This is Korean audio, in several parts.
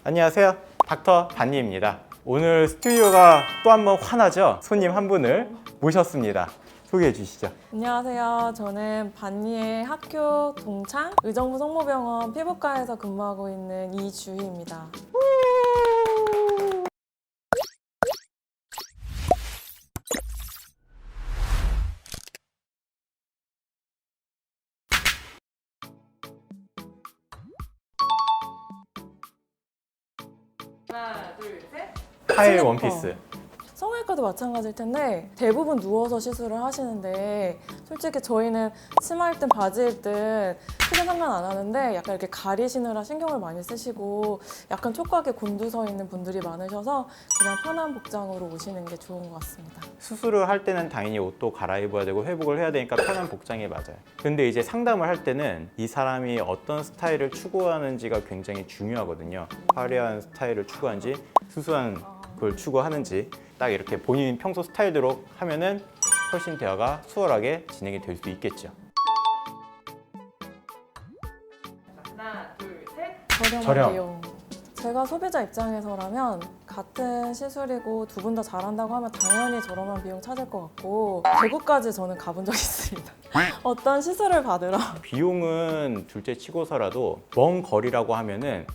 안녕하세요, 닥터 반니입니다. 오늘 스튜디오가 또 한 번 환하죠? 손님 한 분을 모셨습니다. 소개해 주시죠. 안녕하세요. 저는 반니의 학교 동창 의정부 성모병원 피부과에서 근무하고 있는 이주희입니다. 하나, 둘, 셋. 하일 슬리퍼. 원피스. 성형외과도 마찬가지일 텐데 대부분 누워서 시술을 하시는데 솔직히 저희는 치마일든 바지일든 크게 상관 안 하는데 약간 이렇게 가리시느라 신경을 많이 쓰시고 약간 촉각에 곤두서 있는 분들이 많으셔서 그냥 편한 복장으로 오시는 게 좋은 것 같습니다. 수술을 할 때는 당연히 옷도 갈아입어야 되고 회복을 해야 되니까 편한 복장이 맞아요. 근데 이제 상담을 할 때는 이 사람이 어떤 스타일을 추구하는지가 굉장히 중요하거든요. 화려한 스타일을 추구하는지 수수한 걸 추구하는지 딱 이렇게 본인 평소 스타일대로 하면은 훨씬 대화가 수월하게 진행이 될 수 있겠죠. 하나, 둘, 셋. 저렴. 저렴한 비용. 제가 소비자 입장에서라면 같은 시술이고 두 분 다 잘한다고 하면 당연히 저렴한 비용 찾을 것 같고 대구까지 저는 가본 적 있습니다. 어떤 시술을 받으러 비용은 둘째 치고서라도 먼 거리라고 하면은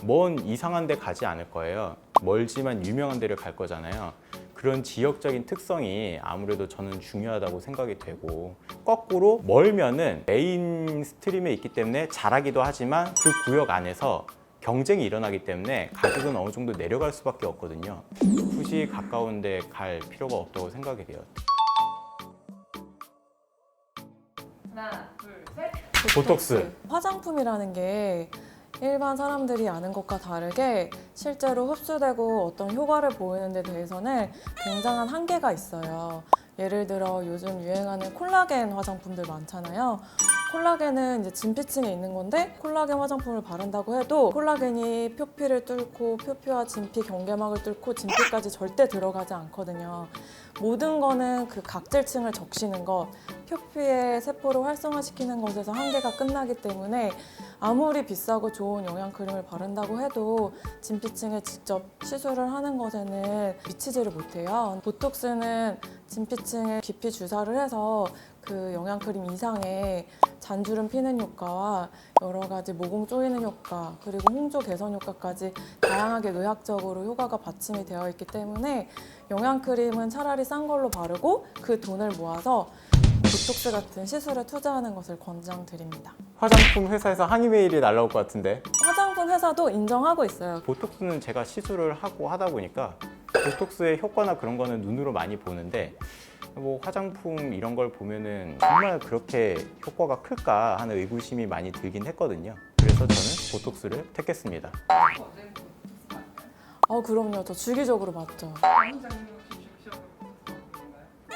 먼 이상한 데 가지 않을 거예요. 멀지만 유명한 데를 갈 거잖아요. 그런 지역적인 특성이 아무래도 저는 중요하다고 생각이 되고, 거꾸로 멀면은 메인 스트림에 있기 때문에 잘하기도 하지만 그 구역 안에서 경쟁이 일어나기 때문에 가격은 어느 정도 내려갈 수밖에 없거든요. 굳이 가까운 데 갈 필요가 없다고 생각이 돼요. 하나, 둘, 셋. 보톡스. 화장품이라는 게 일반 사람들이 아는 것과 다르게 실제로 흡수되고 어떤 효과를 보이는 데 대해서는 굉장한 한계가 있어요. 예를 들어 요즘 유행하는 콜라겐 화장품들 많잖아요. 콜라겐은 이제 진피층에 있는 건데 콜라겐 화장품을 바른다고 해도 콜라겐이 표피를 뚫고 표피와 진피 경계막을 뚫고 진피까지 절대 들어가지 않거든요. 모든 거는 그 각질층을 적시는 것, 표피의 세포를 활성화시키는 것에서 한계가 끝나기 때문에 아무리 비싸고 좋은 영양크림을 바른다고 해도 진피층에 직접 시술을 하는 것에는 미치지를 못해요. 보톡스는 진피층에 깊이 주사를 해서 그 영양크림 이상의 잔주름 피는 효과와 여러 가지 모공 조이는 효과 그리고 홍조 개선 효과까지 다양하게 의학적으로 효과가 받침이 되어 있기 때문에 영양크림은 차라리 싼 걸로 바르고 그 돈을 모아서 보톡스 같은 시술에 투자하는 것을 권장드립니다. 화장품 회사에서 항의 메일이 날라올 것 같은데, 화장품 회사도 인정하고 있어요. 보톡스는 제가 시술을 하고 하다 보니까 보톡스의 효과나 그런 거는 눈으로 많이 보는데, 뭐 화장품 이런 걸 보면은 정말 그렇게 효과가 클까 하는 의구심이 많이 들긴 했거든요. 그래서 저는 보톡스를 택했습니다. 그럼요. 저 주기적으로 맞죠.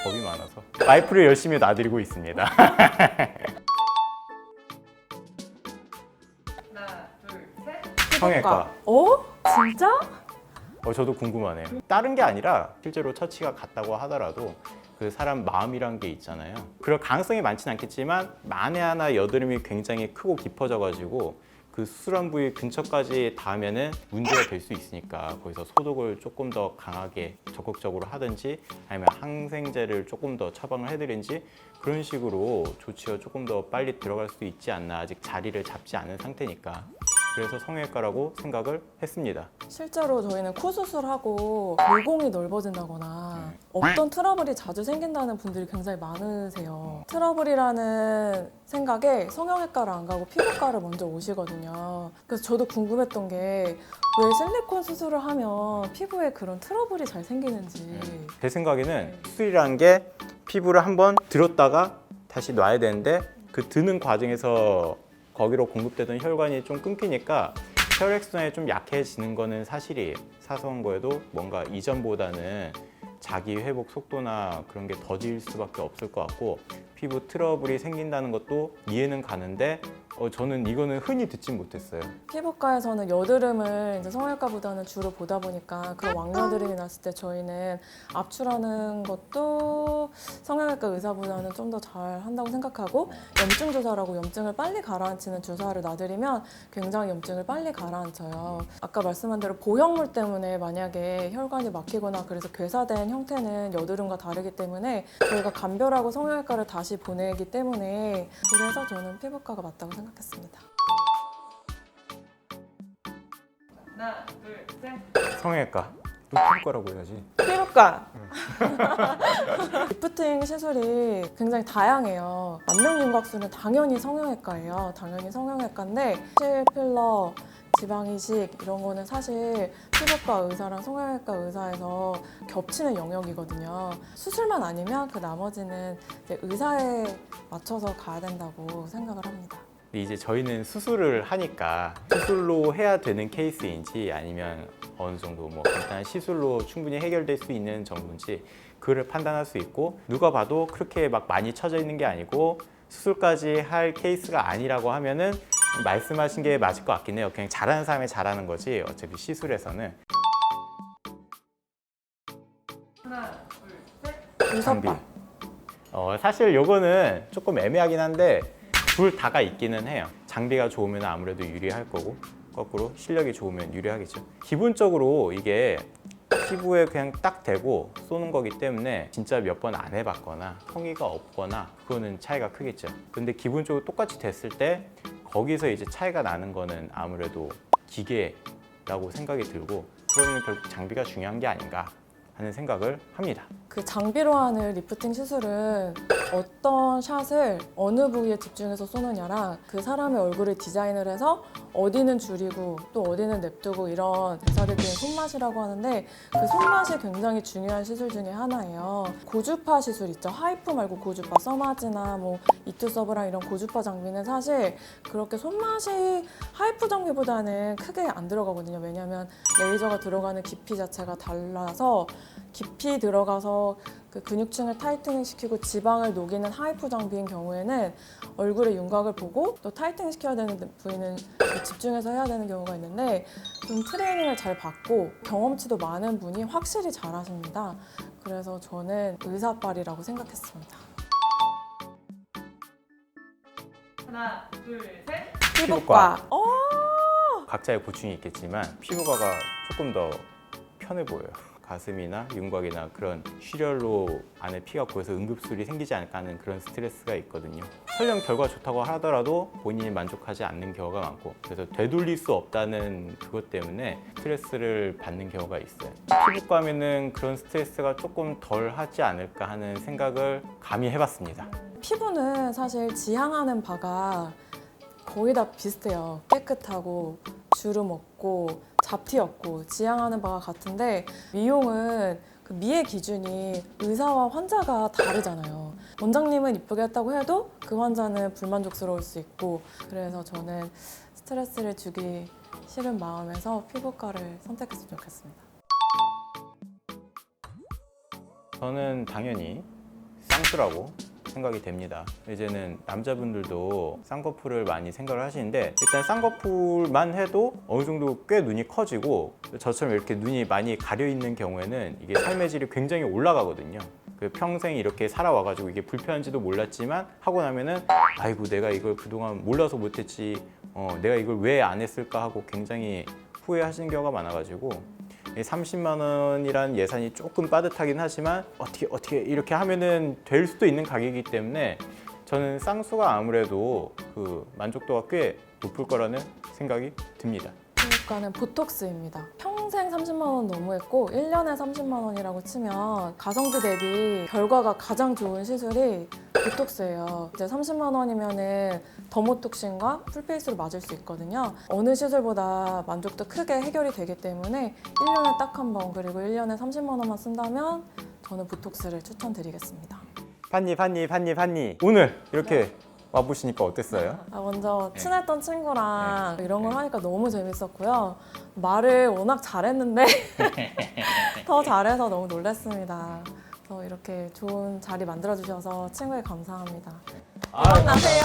겁이 많아서 와이프를 열심히 놔드리고 있습니다. 하나, 둘, 셋. 성형외과. 진짜? 저도 궁금하네요. 다른 게 아니라 실제로 처치가 같다고 하더라도 그 사람 마음이란 게 있잖아요. 그럴 가능성이 많지는 않겠지만 만에 하나 여드름이 굉장히 크고 깊어져가지고 그 수술한 부위 근처까지 닿으면은 문제가 될 수 있으니까 거기서 소독을 조금 더 강하게 적극적으로 하든지 아니면 항생제를 조금 더 처방을 해드린지 그런 식으로 조치가 조금 더 빨리 들어갈 수 있지 않나. 아직 자리를 잡지 않은 상태니까. 그래서 성형외과라고 생각을 했습니다. 실제로 저희는 코 수술하고 모공이 넓어진다거나 없던 트러블이 자주 생긴다는 분들이 굉장히 많으세요. 트러블이라는 생각에 성형외과를 안 가고 피부과를 먼저 오시거든요. 그래서 저도 궁금했던 게 왜 실리콘 수술을 하면 피부에 그런 트러블이 잘 생기는지. 제 생각에는 수술이라는 게 피부를 한번 들었다가 다시 놔야 되는데 그 드는 과정에서 거기로 공급되던 혈관이 좀 끊기니까 혈액순환이 좀 약해지는 거는 사실이에요. 사소한 거에도 뭔가 이전보다는 자기 회복 속도나 그런 게 더딜 수밖에 없을 것 같고, 피부 트러블이 생긴다는 것도 이해는 가는데 저는 이거는 흔히 듣지 못했어요. 피부과에서는 여드름을 이제 성형외과보다는 주로 보다 보니까 그런 왕여드름이 났을 때 저희는 압출하는 것도 성형외과 의사보다는 좀 더 잘 한다고 생각하고, 염증 주사라고 염증을 빨리 가라앉히는 주사를 놔드리면 굉장히 염증을 빨리 가라앉혀요. 아까 말씀한 대로 보형물 때문에 만약에 혈관이 막히거나 그래서 괴사된 형태는 여드름과 다르기 때문에 저희가 감별하고 성형외과를 다시 보내기 때문에, 그래서 저는 피부과가 맞다고 생각했습니다. 하나, 둘, 셋. 성형외과. 또 피부과라고 해야지. 피부과! 리프팅 시술이 굉장히 다양해요. 만명윤곽술은 당연히 성형외과예요. 당연히 성형외과인데 실 필러, 지방이식 이런 거는 사실 피부과 의사랑 성형외과 의사에서 겹치는 영역이거든요. 수술만 아니면 그 나머지는 이제 의사에 맞춰서 가야 된다고 생각을 합니다. 근데 이제 저희는 수술을 하니까 수술로 해야 되는 케이스인지 아니면 어느 정도 뭐 간단한 시술로 충분히 해결될 수 있는 정도인지 그를 판단할 수 있고, 누가 봐도 그렇게 막 많이 처져 있는 게 아니고 수술까지 할 케이스가 아니라고 하면은 말씀하신 게 맞을 것 같긴 해요. 그냥 잘하는 사람이 잘하는 거지 어차피 시술에서는. 하나, 둘, 셋. 장비. 사실 요거는 조금 애매하긴 한데 둘 다가 있기는 해요. 장비가 좋으면 아무래도 유리할 거고, 거꾸로 실력이 좋으면 유리하겠죠. 기본적으로 이게 피부에 그냥 딱 대고 쏘는 거기 때문에 진짜 몇 번 안 해봤거나 성의가 없거나 그거는 차이가 크겠죠. 근데 기본적으로 똑같이 됐을 때 거기서 이제 차이가 나는 거는 아무래도 기계라고 생각이 들고, 그러면 결국 장비가 중요한 게 아닌가 하는 생각을 합니다. 그 장비로 하는 리프팅 시술은 어떤 샷을 어느 부위에 집중해서 쏘느냐랑 그 사람의 얼굴을 디자인을 해서 어디는 줄이고 또 어디는 냅두고 이런 의사들끼리 손맛이라고 하는데, 그 손맛이 굉장히 중요한 시술 중에 하나예요. 고주파 시술 있죠. 하이프 말고 고주파, 써마지나 뭐 이투서브랑 이런 고주파 장비는 사실 그렇게 손맛이 하이프 장비보다는 크게 안 들어가거든요. 왜냐하면 레이저가 들어가는 깊이 자체가 달라서, 깊이 들어가서 그 근육층을 타이트닝 시키고 지방을 녹이는 하이프 장비인 경우에는 얼굴의 윤곽을 보고 또 타이트닝 시켜야 되는 부위는 집중해서 해야 되는 경우가 있는데, 좀 트레이닝을 잘 받고 경험치도 많은 분이 확실히 잘하십니다. 그래서 저는 의사빨이라고 생각했습니다. 하나, 둘, 셋. 피부과. 각자의 고충이 있겠지만 피부과가 조금 더 편해 보여요. 가슴이나 윤곽이나 그런 출혈로 안에 피가 고여서 응급술이 생기지 않을까 하는 그런 스트레스가 있거든요. 설령 결과 좋다고 하더라도 본인이 만족하지 않는 경우가 많고, 그래서 되돌릴 수 없다는 그것 때문에 스트레스를 받는 경우가 있어요. 피부과면은 그런 스트레스가 조금 덜 하지 않을까 하는 생각을 감히 해봤습니다. 피부는 사실 지향하는 바가 거의 다 비슷해요. 깨끗하고 주름 없고 잡티 없고 지향하는 바가 같은데, 미용은 그 미의 기준이 의사와 환자가 다르잖아요. 원장님은 이쁘게 했다고 해도 그 환자는 불만족스러울 수 있고, 그래서 저는 스트레스를 주기 싫은 마음에서 피부과를 선택했으면 좋겠습니다. 저는 당연히 쌍수라고 생각이 됩니다. 이제는 남자분들도 쌍꺼풀을 많이 생각을 하시는데, 일단 쌍꺼풀만 해도 어느 정도 꽤 눈이 커지고, 저처럼 이렇게 눈이 많이 가려 있는 경우에는 이게 삶의 질이 굉장히 올라가거든요. 그 평생 이렇게 살아와가지고 이게 불편한지도 몰랐지만 하고 나면은 아이고 내가 이걸 그동안 몰라서 못했지, 내가 이걸 왜 안 했을까 하고 굉장히 후회하시는 경우가 많아가지고, 30만 원이란 예산이 조금 빠듯하긴 하지만 어떻게 이렇게 하면은 될 수도 있는 가격이기 때문에 저는 쌍수가 아무래도 그 만족도가 꽤 높을 거라는 생각이 듭니다. 피부과는 보톡스입니다. 평생 30만 원 너무했고 1년에 30만 원이라고 치면 가성비 대비 결과가 가장 좋은 시술이 보톡스예요. 이제 30만 원이면은 더모톡신과 풀페이스로 맞을 수 있거든요. 어느 시술보다 만족도 크게 해결이 되기 때문에 1년에 딱 한 번, 그리고 1년에 30만 원만 쓴다면 저는 보톡스를 추천드리겠습니다. 판니 오늘 이렇게 와보시니까 어땠어요? 먼저 친했던 친구랑 이런 걸 하니까 너무 재밌었고요. 말을 워낙 잘했는데 더 잘해서 너무 놀랐습니다. 그래서 이렇게 좋은 자리 만들어주셔서 친구에 감사합니다. 아, 안녕하세요.